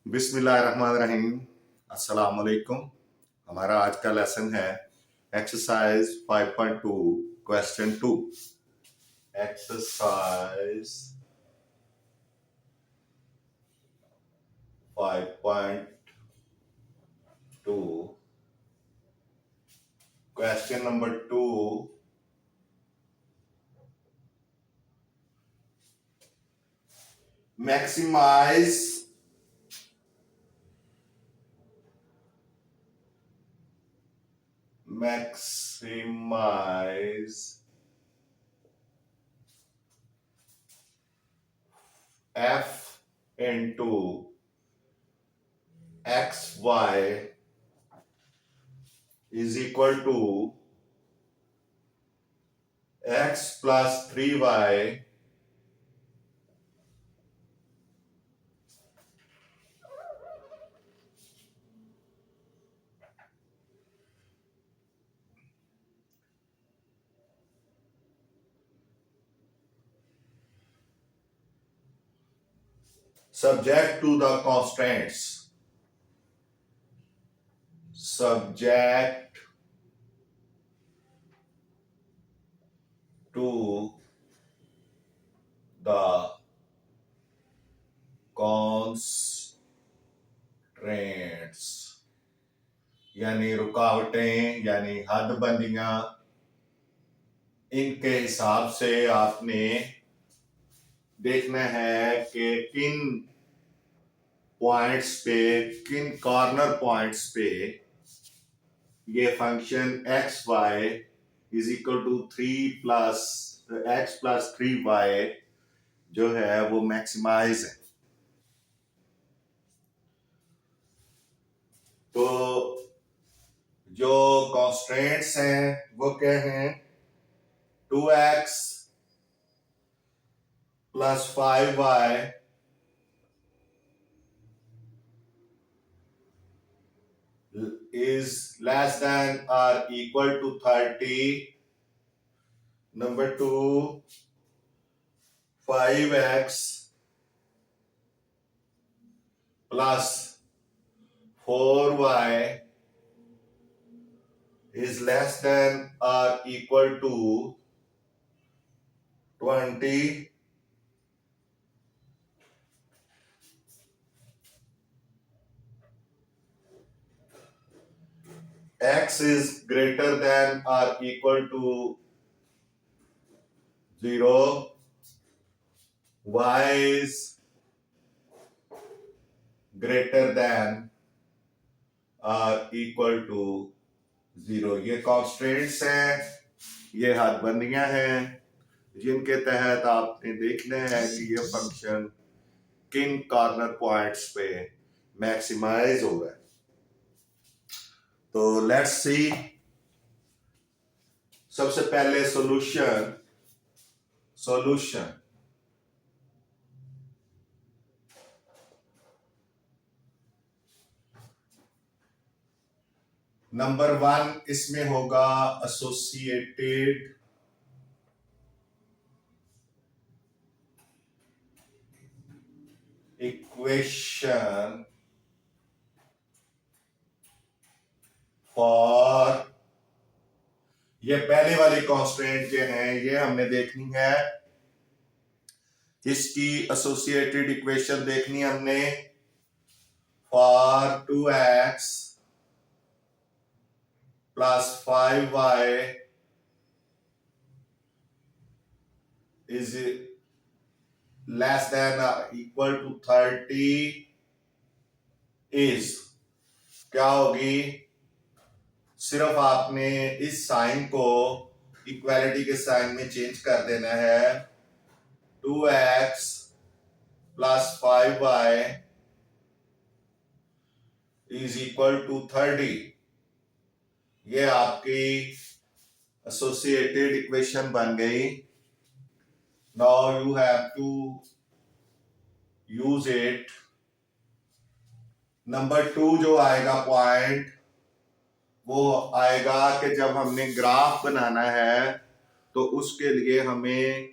बिस्मिल्लाहिर्रहमानिर्रहीम। अस्सलाम वालेकुम। हमारा आज का लेसन है exercise 5.2 question 2। Exercise 5.2 question number 2। Maximize f into xy is equal to x plus 3y subject to the constraints. Subject to the constraints यानी रुकावटें यानी हदबंदियां, इनके हिसाब से आपने देखना है कि किन पॉइंट्स पे, किन कॉर्नर पॉइंट्स पे ये function X Y is equal to 3 + x + 3y जो है वो मैक्सिमाइज है। तो जो कॉन्स्ट्रेंट्स हैं वो क्या हैं? 2x + 5y is less than or equal to 30. Number 2, 5x plus 4y is less than or equal to 20. X is greater than or equal to 0. Y is greater than or equal to 0. ये constraints हैं, ये हदबंदियां हैं जिनके तहत आपने देखना है कि ये फंक्शन किन कॉर्नर पॉइंट्स पे मैक्सिमाइज हो रहा है। तो लेट्स सी। सबसे पहले सॉल्यूशन नंबर 1 इसमें होगा एसोसिएटेड इक्वेशन फॉर, ये पहले वाली कांस्टेंट जो है ये हमने देखनी है, इसकी एसोसिएटेड इक्वेशन देखनी है हमने for 2x plus 5y is less than or equal to 30 is क्या होगी? सिर्फ आपने इस साइन को इक्वालिटी के साइन में चेंज कर देना है। 2x plus 5y is equal to 30। ये आपकी एसोसिएटेड इक्वेशन बन गई। Now you have to use it. Number 2 जो आएगा पॉइंट, वो आएगा कि जब हमने ग्राफ बनाना है तो उसके लिए हमें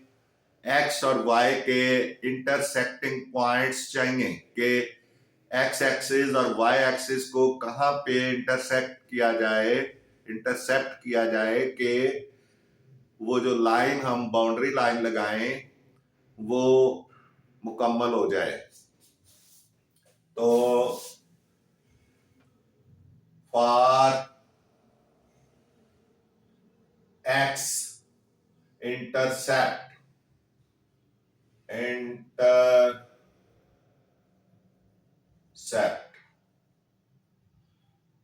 x और y के इंटरसेक्टिंग पॉइंट्स चाहिए कि एक्स एक्सिस और वाई एक्सिस को कहां पे इंटरसेप्ट किया जाए कि वो जो लाइन हम बाउंड्री लाइन लगाएं वो मुकम्मल हो जाए। तो फॉर एक्स इंटरसेप्ट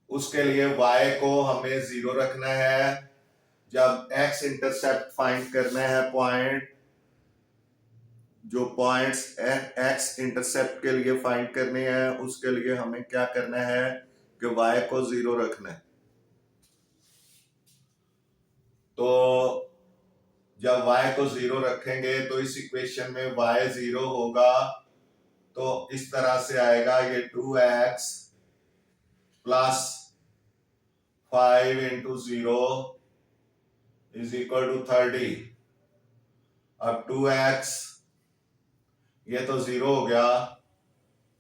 उसके लिए y को हमें 0 रखना है। जब x इंटरसेप्ट फाइंड करना है जो पॉइंट्स x इंटरसेप्ट के लिए फाइंड करने हैं उसके लिए हमें क्या करना है कि y को 0 रखना है। तो जब y को 0 रखेंगे तो इस इक्वेशन में y 0 होगा, तो इस तरह से आएगा ये 2x plus 5 into 0 is equal to 30। अब 2x ये तो 0 हो गया,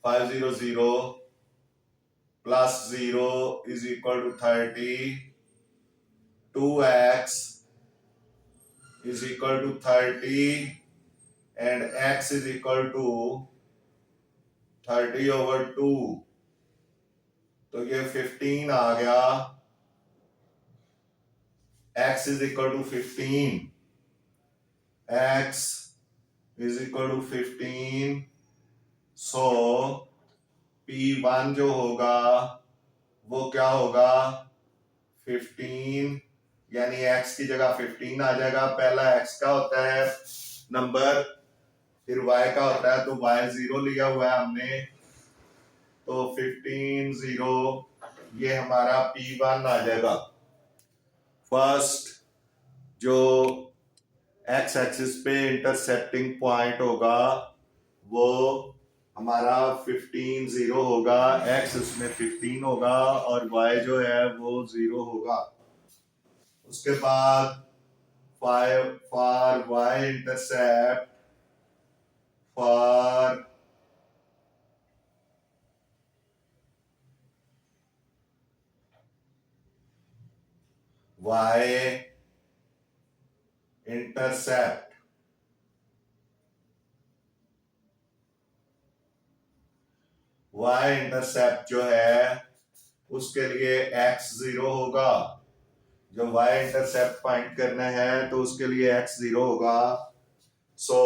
500 plus 0 is equal to 30। 2x is equal to 30 and x is equal to 30 over 2, तो ये 15 आ गया। x is equal to 15, x is equal to 15, so P1 जो होगा वो क्या होगा 15, यानी x की जगह 15 आ जाएगा। पहला x का होता है नंबर, फिर y का होता है, तो y 0 लिया हुआ है हमने, तो 15 0 ये हमारा P1 आ जाएगा। फर्स्ट जो x एक्सिस पे इंटरसेप्टिंग पॉइंट होगा वो हमारा 15 0 होगा, x उसमें 15 होगा और y जो है वो 0 होगा। उसके बाद for y intercept for y intercept जो है उसके लिए x 0 होगा। जब y इंटरसेप्ट फाइंड करना है तो उसके लिए x 0 होगा। सो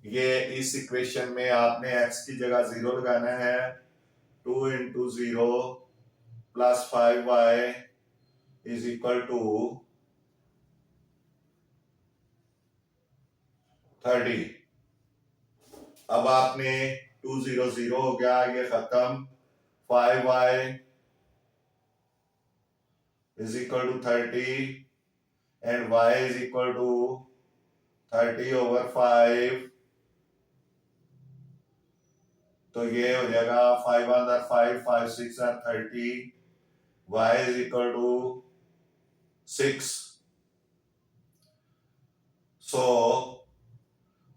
ये इस इक्वेशन में आपने x की जगह 0 लगाना है। 2 into 0 plus 5y is equal to 30। अब आपने 2 0 0 हो गया, ये खत्म। 5y is equal to 30 and y is equal to 30 over 5, तो ये हो जाएगा 5 अंदर 5 5 6 और 30, y is equal to 6। सो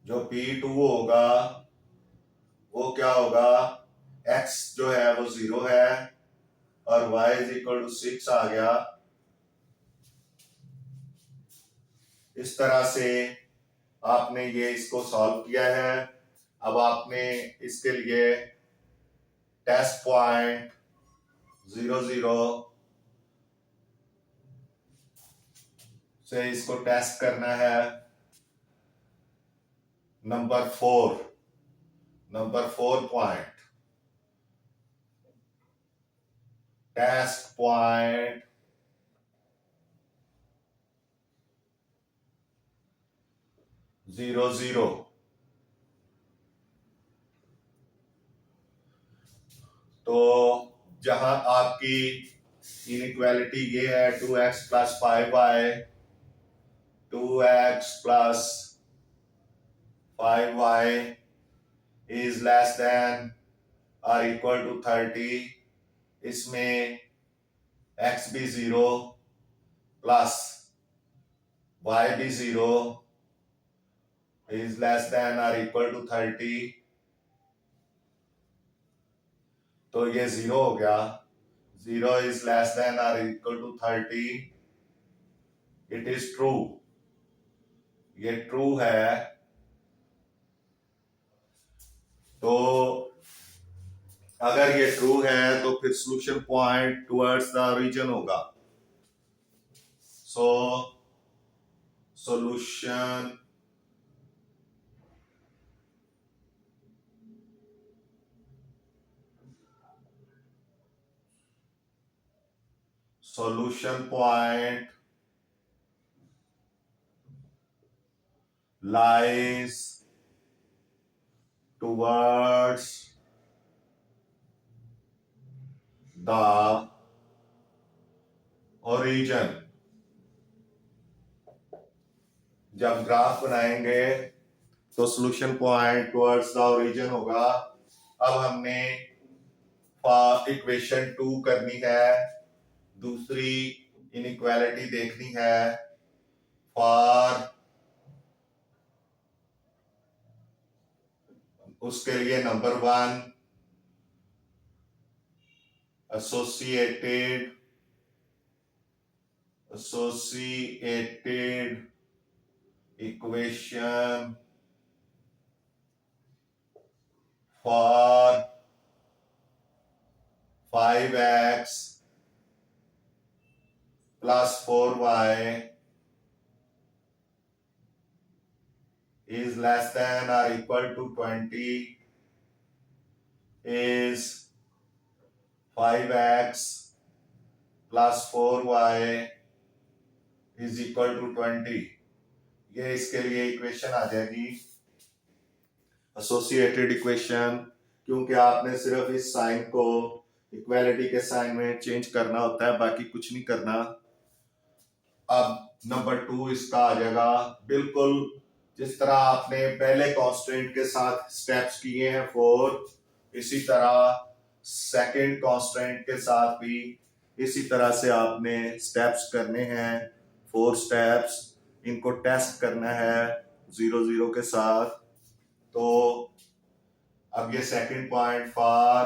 जो P2 होगा वो क्या होगा, x जो है वो 0 है और y is equal to 6 आ गया। इस तरह से आपने ये इसको सॉल्व किया है। अब आपने इसके लिए टेस्ट पॉइंट 0 0 से इसको टेस्ट करना है। Number 4 point, test point 0 0। तो जहां आपकी इनइक्वालिटी ये है 2x plus 5y, 2x plus 5y is less than और इक्वल टू 30, इसमें x भी 0 प्लस y भी 0 इज लेस देन और इक्वल टू 30, तो ये 0 हो गया. 0 is less than or equal to 30. It is true. ये ट्रू है. तो अगर ये ट्रू है तो फिर solution point towards the origin होगा. So solution point lies towards the origin. जब ग्राफ बनाएंगे तो solution point towards the origin होगा. अब हमने इक्वेशन 2 करनी है. दूसरी इनइक्वालिटी देखनी है. फॉर उसके लिए number 1 associated equation for 5x plus 4y is less than or equal to 20 is 5x plus 4y is equal to 20. ये इसके लिए इक्वेशन आ जाएगी एसोसिएटेड इक्वेशन, क्योंकि आपने सिर्फ इस साइन को इक्वालिटी के साइन में चेंज करना होता है, बाकी कुछ नहीं करना. अब नंबर 2 इसका आ जाएगा बिल्कुल जिस तरह आपने पहले कांस्टेंट के साथ स्टेप्स किए हैं 4, इसी तरह सेकंड कांस्टेंट के साथ भी इसी तरह से आपने स्टेप्स करने हैं. 4 स्टेप्स, इनको टेस्ट करना है 0 0 के साथ. तो अब ये second point for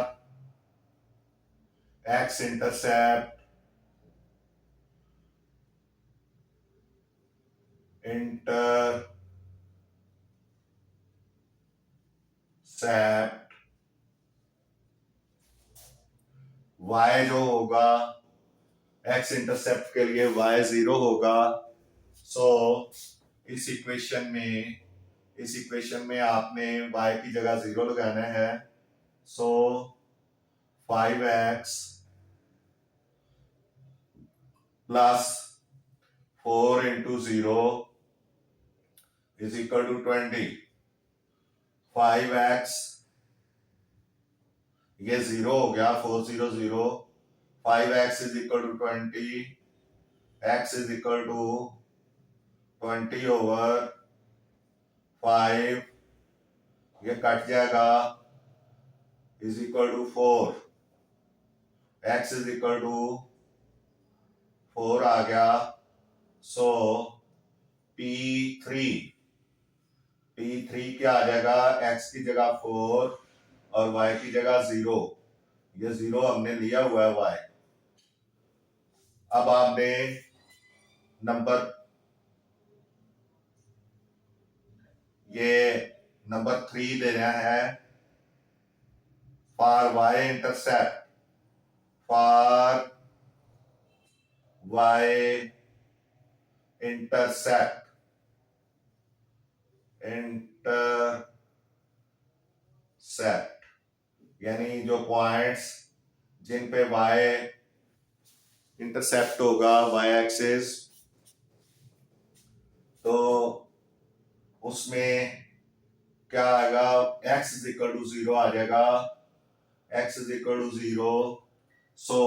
x intercept y जो होगा x इंटरसेप्ट के लिए y 0 होगा. सो इस इक्वेशन में आपने y की जगह 0 लगाना है. सो 5x plus 4 into 0 is equal to 20. 5x ये 0 हो गया, 4 0 0. 5x is equal to 20. x is equal to 20 over 5. ये कट जाएगा, is equal to 4. x is equal to 4 आ गया. सो P3 क्या आ जाएगा, x की जगह 4 और y की जगह 0. ये 0 हमने लिया हुआ है y. अब आपने नंबर 3 देना है फॉर y इंटरसेप्ट. यानी जो पॉइंट्स जिन पे y इंटरसेप्ट होगा, y एक्सिस, तो उसमें क्या आएगा, x इज इक्वल टू 0 आ जाएगा. x is equal to 0. So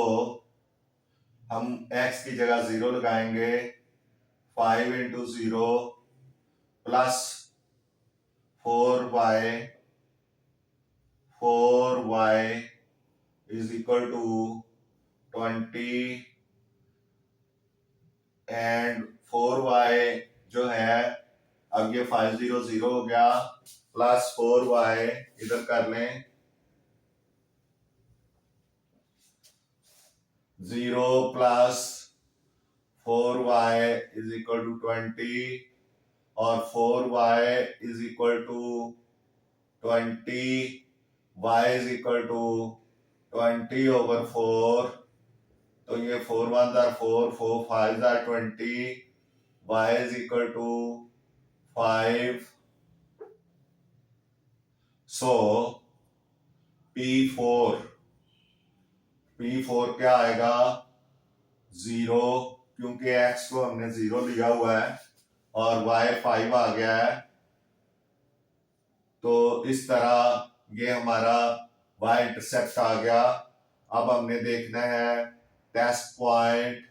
हम x की जगह 0 लगाएंगे. 5 into 0 plus 4y is equal to 20 and 4y जो है, अब ये 5 0 0 हो गया, प्लस 4y इधर कर लें. 0 plus 4y is equal to 20 और 4y is equal to 20, y is equal to 20/4। तो ये 4 1 are 4, 4 5 are 20, y is equal to 5। So P4 क्या आएगा? 0, क्योंकि x को हमने 0 लिया हुआ है और y 5 आ गया है। तो इस तरह ये हमारा y इंटरसेप्ट आ गया। अब हमने देखना है टेस्ट पॉइंट।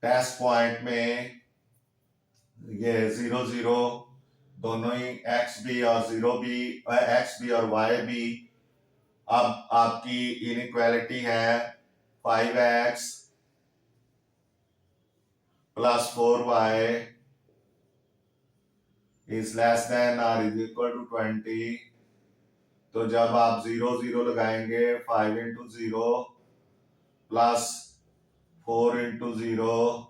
टेस्ट पॉइंट में ये 0 0 दोनों ही x भी और 0 भी, x भी और y भी। अब आपकी इनइक्वालिटी है 5x plus 4y is less than और इज इक्वल टू 20। तो जब आप 0 0 लगाएंगे, 5 into 0 plus 4 into 0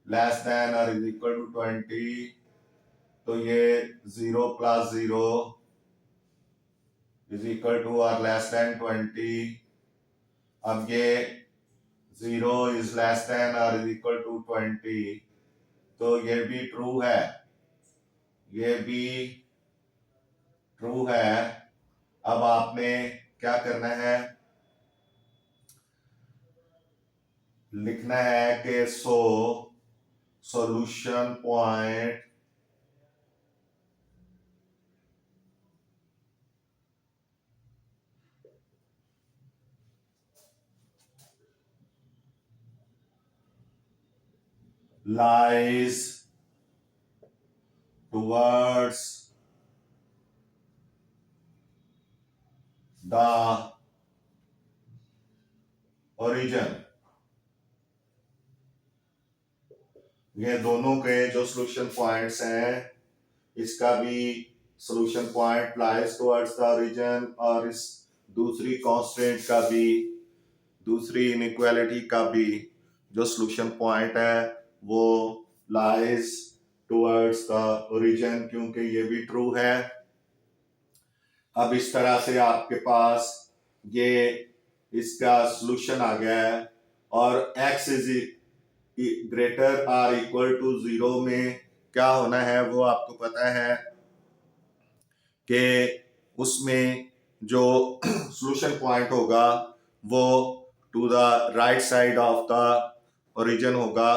less than और इज इक्वल टू 20, तो ये 0 प्लस 0 इज इक्वल टू और लेस देन 20। अब ये 0 इज लेस देन और इज इक्वल टू 20, तो ये भी ट्रू है, ये भी ट्रू है। अब आपने क्या करना है? लिखना है कि solution point lies towards the origin। ये दोनों के जो सॉल्यूशन पॉइंट्स हैं, इसका भी solution point lies towards the origin और इस दूसरी कांस्टेंट का भी, दूसरी इनइक्वालिटी का भी जो सॉल्यूशन पॉइंट है वो लाइज टुवर्ड्स द ओरिजिन, क्योंकि ये भी ट्रू है। अब इस तरह से आपके पास ये इसका सॉल्यूशन आ गया है और x is greater or equal to 0 में क्या होना है वो आपको पता है कि उसमें जो सॉल्यूशन पॉइंट होगा वो to the right side of the origin होगा,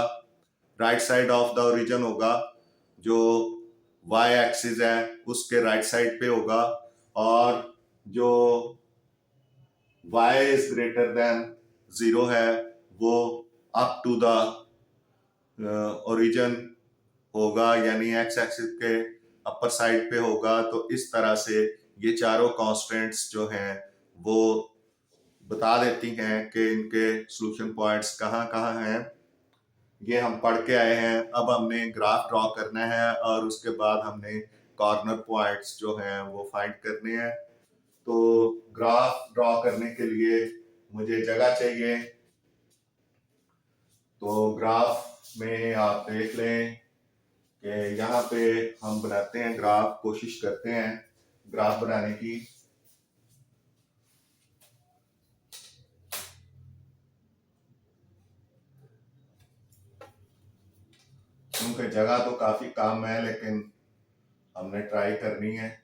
right side of the origin होगा, जो y एक्सिस है उसके राइट साइड पे होगा, और जो y इज ग्रेटर देन 0 है वो अप टू द ओरिजिन होगा, यानी x एक्सिस के अपर साइड पे होगा। तो इस तरह से ये चारों कांस्टेंट्स जो हैं वो बता देती हैं कि इनके सॉल्यूशन पॉइंट्स कहाँ कहाँ हैं। ये हम पढ़ के आए हैं। अब हमने ग्राफ ड्रॉ करना है और उसके बाद हमने कॉर्नर पॉइंट्स जो हैं वो फाइंड करने हैं। तो ग्राफ ड्रॉ करने के लिए मुझे जगह चाहिए। तो ग्राफ में आप देख लें कि यहाँ पे हम बनाते हैं ग्राफ, कोशिश करते हैं ग्राफ बनाने की। क्योंकि जगह तो काफी कम है लेकिन हमने ट्राई करनी है।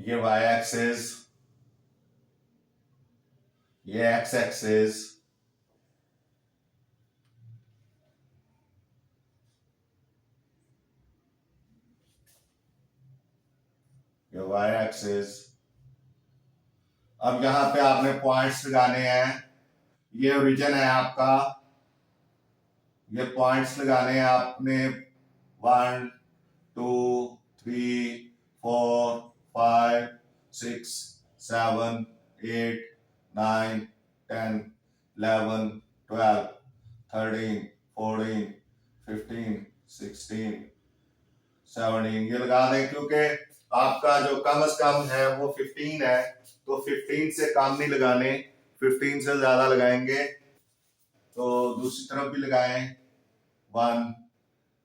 ये y एक्सिस, ये x एक्सिस, ये y एक्सिस। अब यहां पे आपने पॉइंट्स लगाने हैं, ये ओरिजिन है आपका, ये पॉइंट्स लगाने हैं आपने 1 2 3 4 5 6 7 8 9 10 11 12 13 14 15 16 17 ये लगा दें, क्योंकि आपका जो कम से कम है वो 15 है, तो 15 से कम नहीं लगाने, 15 से ज्यादा लगाएंगे। तो दूसरी तरफ भी लगाएं, 1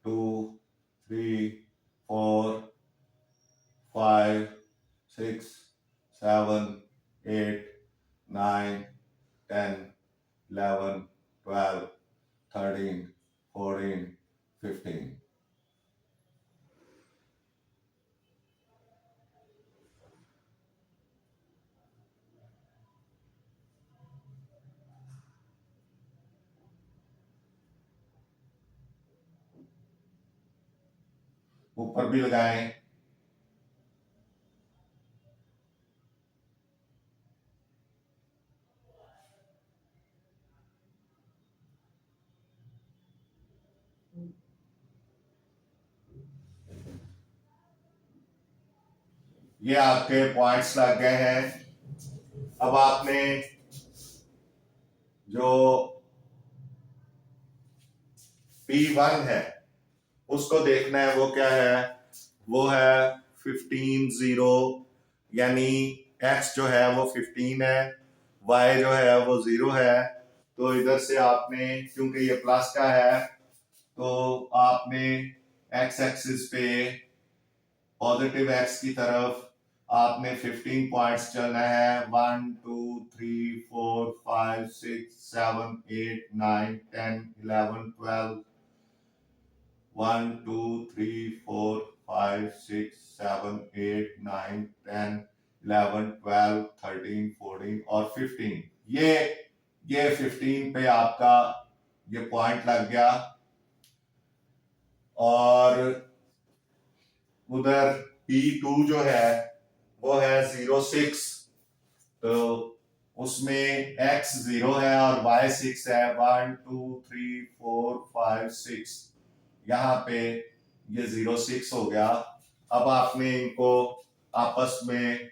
2 3 4 5 6 7 8 9 10 11 12 13 14 15। ऊपर भी लगाएं, ये आपके पॉइंट्स लग गए हैं। अब आपने जो P1 है उसको देखना है, वो क्या है, वो है 15 0, यानी x जो है वो 15 है, y जो है वो 0 है। तो इधर से आपने, क्योंकि ये प्लस का है, तो आपने x एक्सिस पे पॉजिटिव x की तरफ आपने 15 पॉइंट्स चलना है, 1 2 3 4 5 6 7 8 9 10 11 12 1 2 3 4 5 6 7 8 9 10 11 12 13 14 और 15। ये 15 पे आपका ये पॉइंट लग गया, और उधर P2 जो है वो है 06, तो उसमें x 0 है और y 6 है, 1 2 3 4 5 6, यहाँ पे ये 06 हो गया। अब आपने इनको आपस में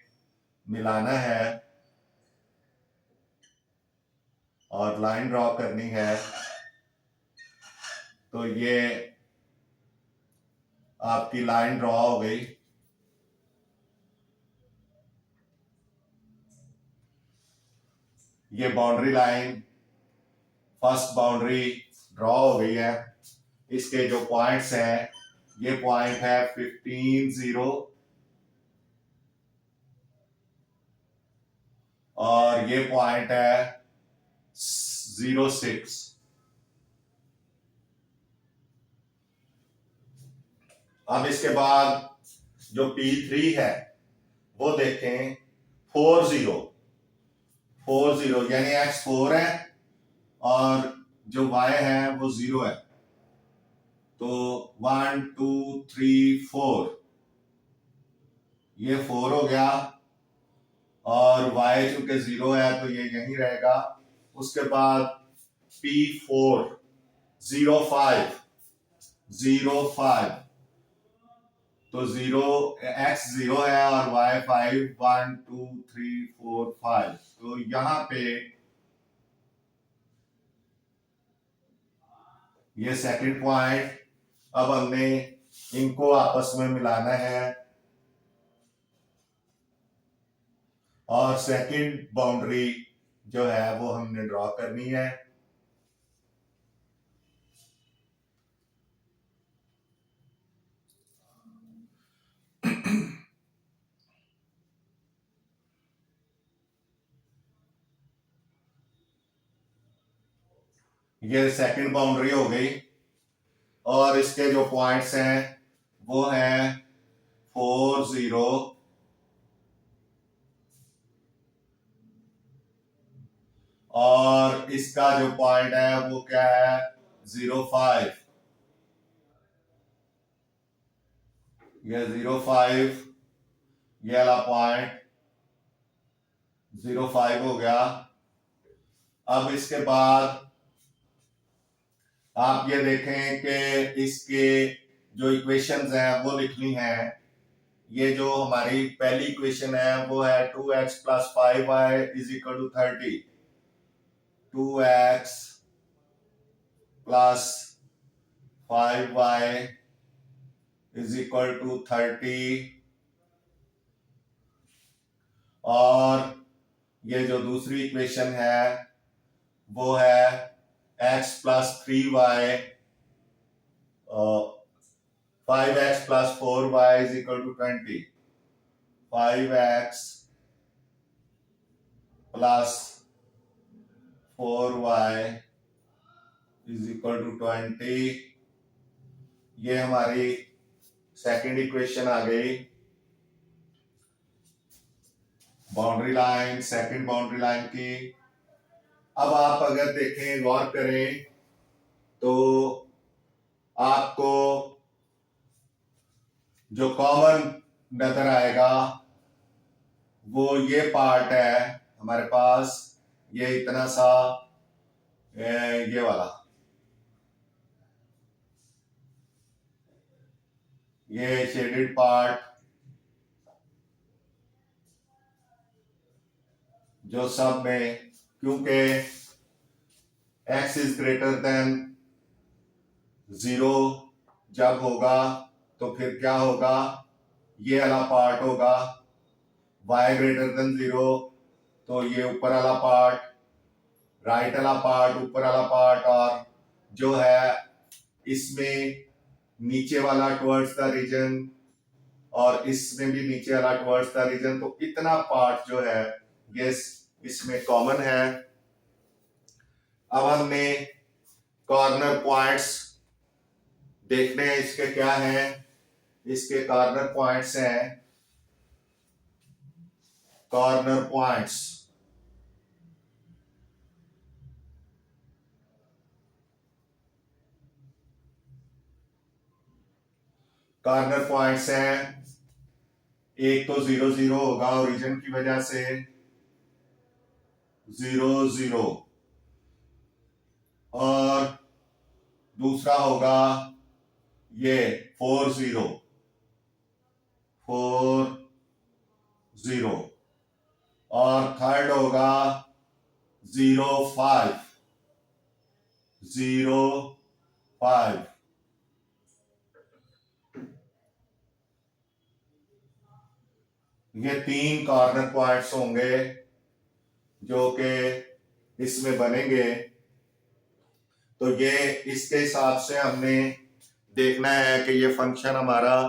मिलाना है और लाइन ड्रॉ करनी है। तो ये आपकी लाइन ड्रॉ हो गई। ये boundary line, first boundary draw हो गई है। इसके जो पॉइंट्स हैं, ये पॉइंट है 15 0 और ये पॉइंट है 06। अब इसके बाद जो P3 है वो देखें 4 0 यानी x 4 है और जो y है वो 0 है, तो 1 2 3 4, ये 4 हो गया, और y चूंकि 0 है तो ये यहीं रहेगा। उसके बाद P4 0 5 0 5, तो 0 x 0 है और y 5 1 2 3 4 5, तो यहां पे ये सेकंड पॉइंट। अब हमने इनको आपस में मिलाना है और सेकंड बाउंड्री जो है वो हमने ड्रॉ करनी है। ये सेकंड बाउंड्री हो गई, और इसके जो पॉइंट्स हैं वो हैं 4 0 और इसका जो पॉइंट है वो क्या है 0.5। ये 0.5 ये वाला पॉइंट 0.5 हो गया। अब इसके बाद आप ये देखें कि इसके जो इक्वेशंस हैं वो लिखनी है। ये जो हमारी पहली इक्वेशन है वो है 2x plus 5y is equal to 30। 2x plus 5y is equal to 30। और ये जो दूसरी इक्वेशन है वो है x plus 3y 5x plus 4y is equal to 20। 5x plus 4y is equal to 20। ये हमारी सेकंड इक्वेशन आ गई। Boundary line, second boundary line की। अब आप अगर देखें, गौर करें तो आपको जो कॉमन नजर आएगा वो ये पार्ट है हमारे पास, ये इतना सा, ये वाला, ये शेडेड पार्ट जो सब में, क्योंकि x इज ग्रेटर देन 0 जब होगा तो फिर क्या होगा, ये वाला पार्ट होगा। y ग्रेटर देन 0 तो ये ऊपर वाला पार्ट, राइट वाला पार्ट, ऊपर वाला पार्ट, और जो है इसमें नीचे वाला टुवर्ड्स द रीजन और इसमें भी नीचे वाला टुवर्ड्स द रीजन। तो इतना पार्ट जो है ये इसमें कॉमन है। अब हमने कॉर्नर पॉइंट्स देखने हैं, इसके क्या हैं। इसके कॉर्नर पॉइंट्स हैं, कॉर्नर पॉइंट्स। कॉर्नर पॉइंट्स हैं, एक तो 0 0 होगा ओरिजिन की वजह से, 0 0, और दूसरा होगा ये 4 0 4 0, और थर्ड होगा 0 5 0 5। ये 3 कॉर्नर पॉइंट्स होंगे जो कि इसमें बनेंगे। तो ये इसके हिसाब से हमने देखना है कि ये फंक्शन हमारा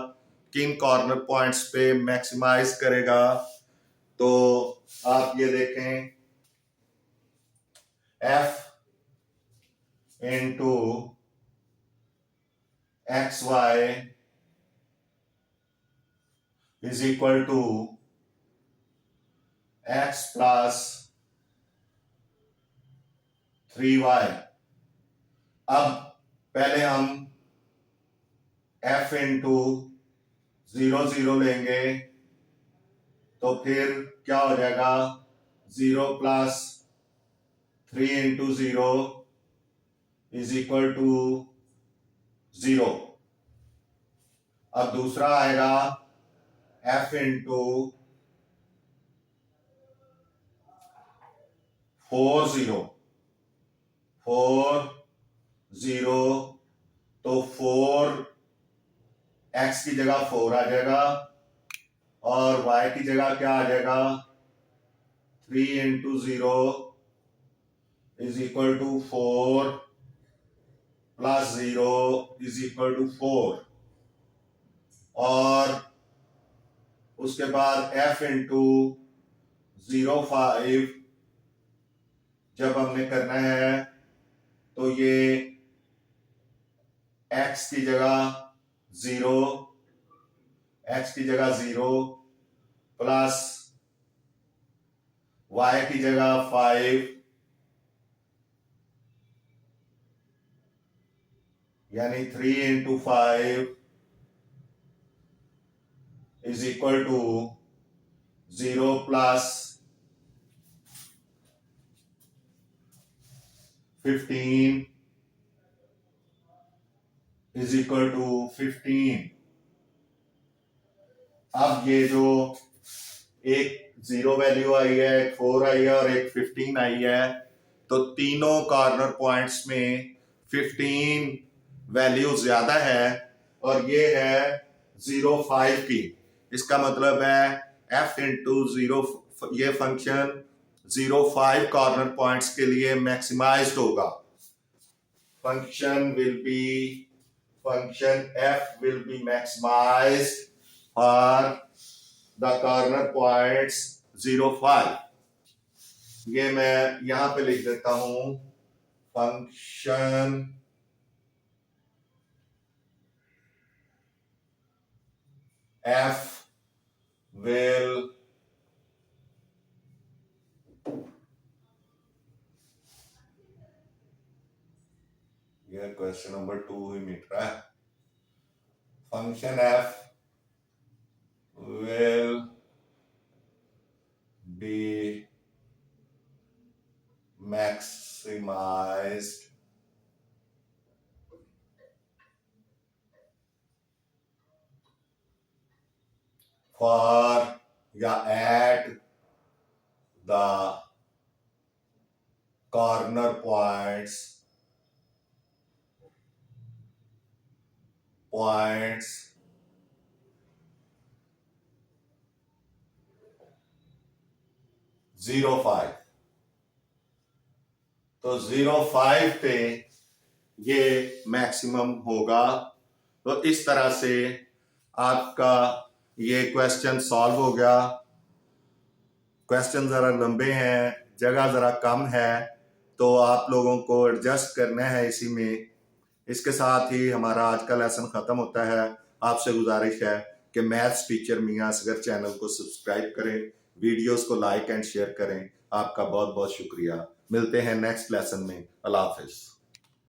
किन कॉर्नर पॉइंट्स पे मैक्सिमाइज करेगा। तो आप ये देखें, f into X Y is equal to x plus 3y। अब पहले हम f इंटू 0 0 लेंगे तो फिर क्या हो जाएगा, 0 plus 3 into 0 is equal to 0। अब दूसरा आएगा f इंटू 4 0 4 0, तो 4 x की जगह 4 आ जाएगा और y की जगह क्या आ जाएगा, 3 into 0 is equal to 4 plus 0 is equal to 4। और उसके बाद f इंटू 0.5 जब हमने करना है तो ये x की जगह 0, x की जगह 0 प्लस y की जगह 5 यानी 3 into 5 is equal to 0 plus 15 is equal to 15। अब ये जो एक 0 वैल्यू आई है, एक 4 आई है और एक 15 आई है, तो तीनों कॉर्नर पॉइंट्स में 15 वैल्यू ज्यादा है और ये है 0.5 की। इसका मतलब है f इंटू 0, ये फंक्शन 0.5 कॉर्नर पॉइंट्स के लिए मैक्सिमाइज्ड होगा। function f will be maximized for the corner points 0.5। ये मैं यहां पे लिख देता हूं, फंक्शन f will ये क्वेश्चन नंबर 2 ही मिट रहा है। Function f will be maximized for या at the corner points 0.5। तो 0.5 पे ये मैक्सिमम होगा। तो इस तरह से आपका ये क्वेश्चन सॉल्व हो गया। क्वेश्चन जरा लंबे हैं, जगह जरा कम है, तो आप लोगों को एडजस्ट करना है इसी में। इसके साथ ही हमारा आज का लेसन खत्म होता है। आपसे गुजारिश है कि मैथ्स टीचर मियां असगर चैनल को सब्सक्राइब करें, वीडियोस को लाइक एंड शेयर करें। आपका बहुत बहुत शुक्रिया। मिलते हैं नेक्स्ट लेसन में। अल्लाह हाफिज।